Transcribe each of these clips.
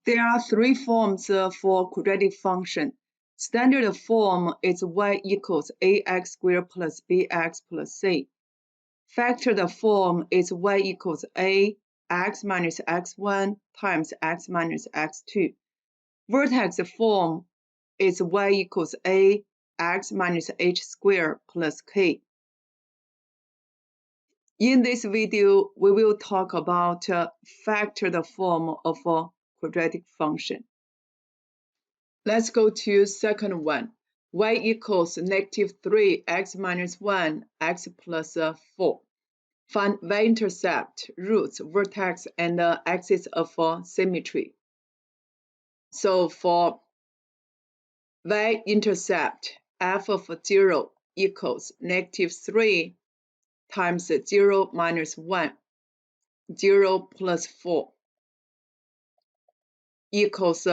There are three forms for quadratic function. Standard form is y equals ax squared plus bx plus c. Factored form is y equals a x minus x1 times x minus x2. Vertex form is y equals a x minus h squared plus k. In this video, we will talk about factored form of a quadratic function. Let's go to second one. Y equals negative 3 x minus 1 x plus 4. Find y-intercept, roots, vertex, and axis of symmetry. So for y-intercept, f of 0 equals negative 3 times 0 minus 1, 0 plus 4 equals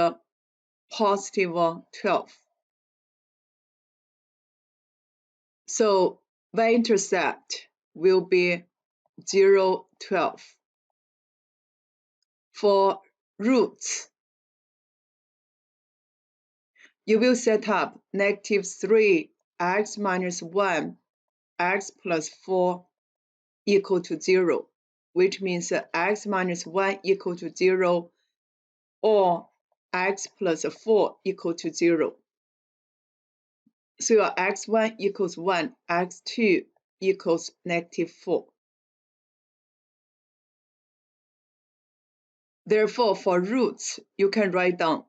positive 12. So y-intercept will be 0, 12. For roots, you will set up negative 3 x minus 1 x plus 4 equal to 0, which means x minus 1 equal to 0 or x plus 4 equal to 0. So your x1 equals 1, x2 equals negative 4. Therefore, for roots, you can write down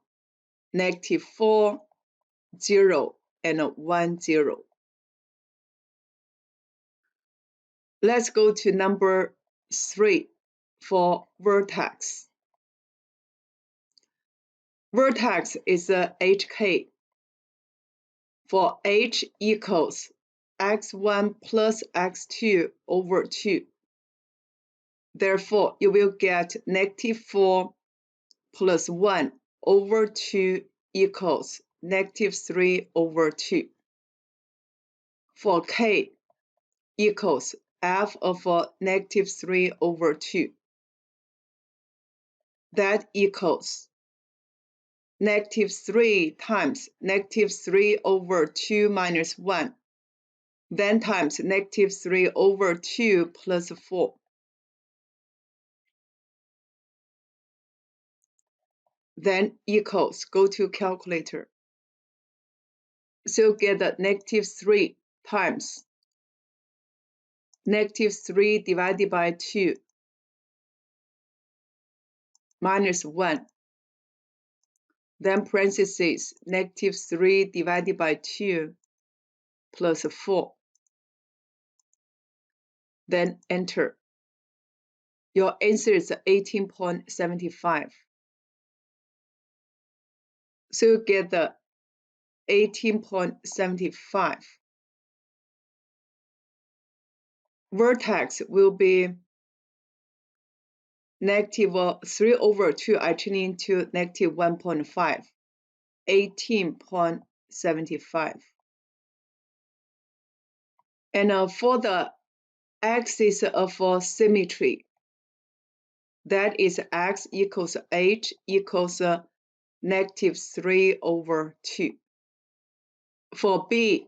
negative 4, 0, and 1, 0. Let's go to number 3 for vertex. Vertex is hk. For h equals x1 plus x2 over 2. Therefore, you will get negative 4 plus 1 over 2 equals negative 3 over 2. For k equals f of negative 3 over 2. That equals negative 3 times negative 3 over 2 minus 1, then times negative 3 over 2 plus 4. Then equals, go to calculator. So get the negative 3 times negative 3 divided by 2 minus 1. Then parentheses, negative 3 divided by 2 plus 4. Then enter. Your answer is 18.75. So you get the 18.75. Vertex will be negative 3 over 2, I turn into negative 1.5, 18.75. And for the axis of symmetry, that is x equals h equals negative 3 over 2. For b,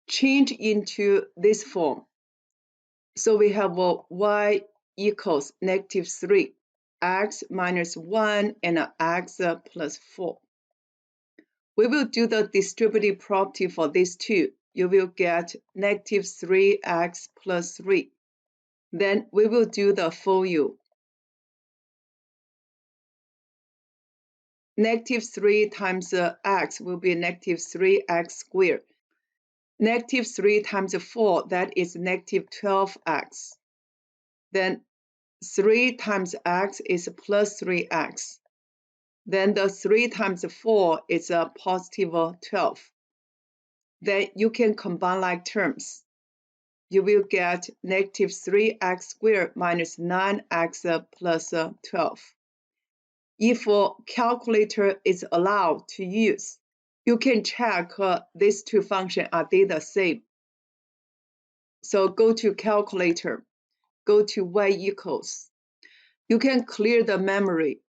change into this form. So we have y equals negative 3, x minus 1, and x plus 4. We will do the distributive property for these two. You will get negative 3x plus 3. Then we will do the full U. Negative 3 times x will be negative 3x squared. Negative 3 times 4, that is negative 12x. Then 3 times x is plus 3x. Then the 3 times 4 is a positive 12. Then you can combine like terms. You will get negative 3x squared minus 9x plus 12. If a calculator is allowed to use, you can check these two functions, are they the same? So go to calculator, go to y equals. You can clear the memory.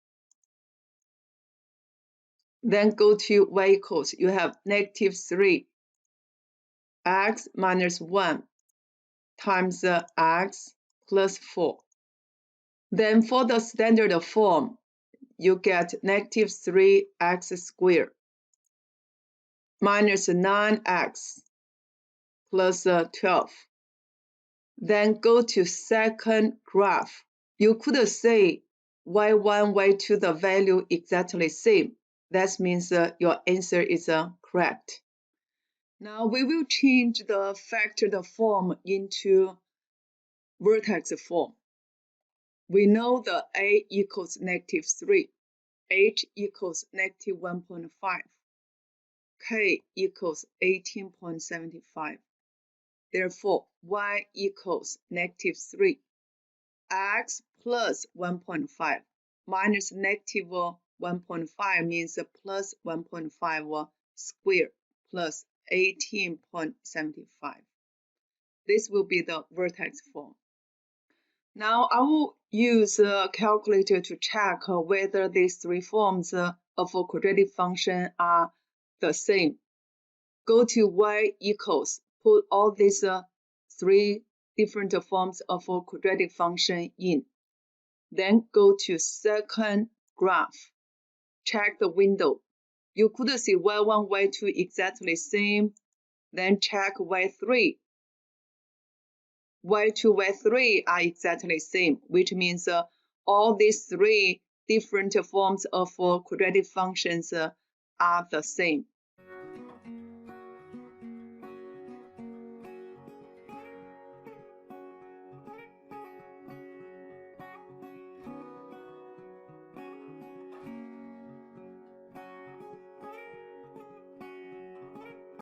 Then go to y equals, you have negative 3 x minus 1 times x plus 4. Then for the standard form, you get negative 3x squared minus 9x plus 12. Then go to second graph. You could say y1, y2, the value exactly same. That means your answer is correct. Now we will change the factored form into vertex form. We know the a equals negative 3, h equals negative 1.5, k equals 18.75. Therefore, y equals negative 3, x plus 1.5 minus negative 1.5 means plus 1.5 squared plus 18.75. This will be the vertex form. Now I will use a calculator to check whether these three forms of a quadratic function are the same. Go to y equals, put all these three different forms of a quadratic function in. Then go to second graph. Check the window. You could see y1, y2 exactly same. Then check y3. y2, y3 are exactly same, which means all these three different forms of quadratic functions are the same.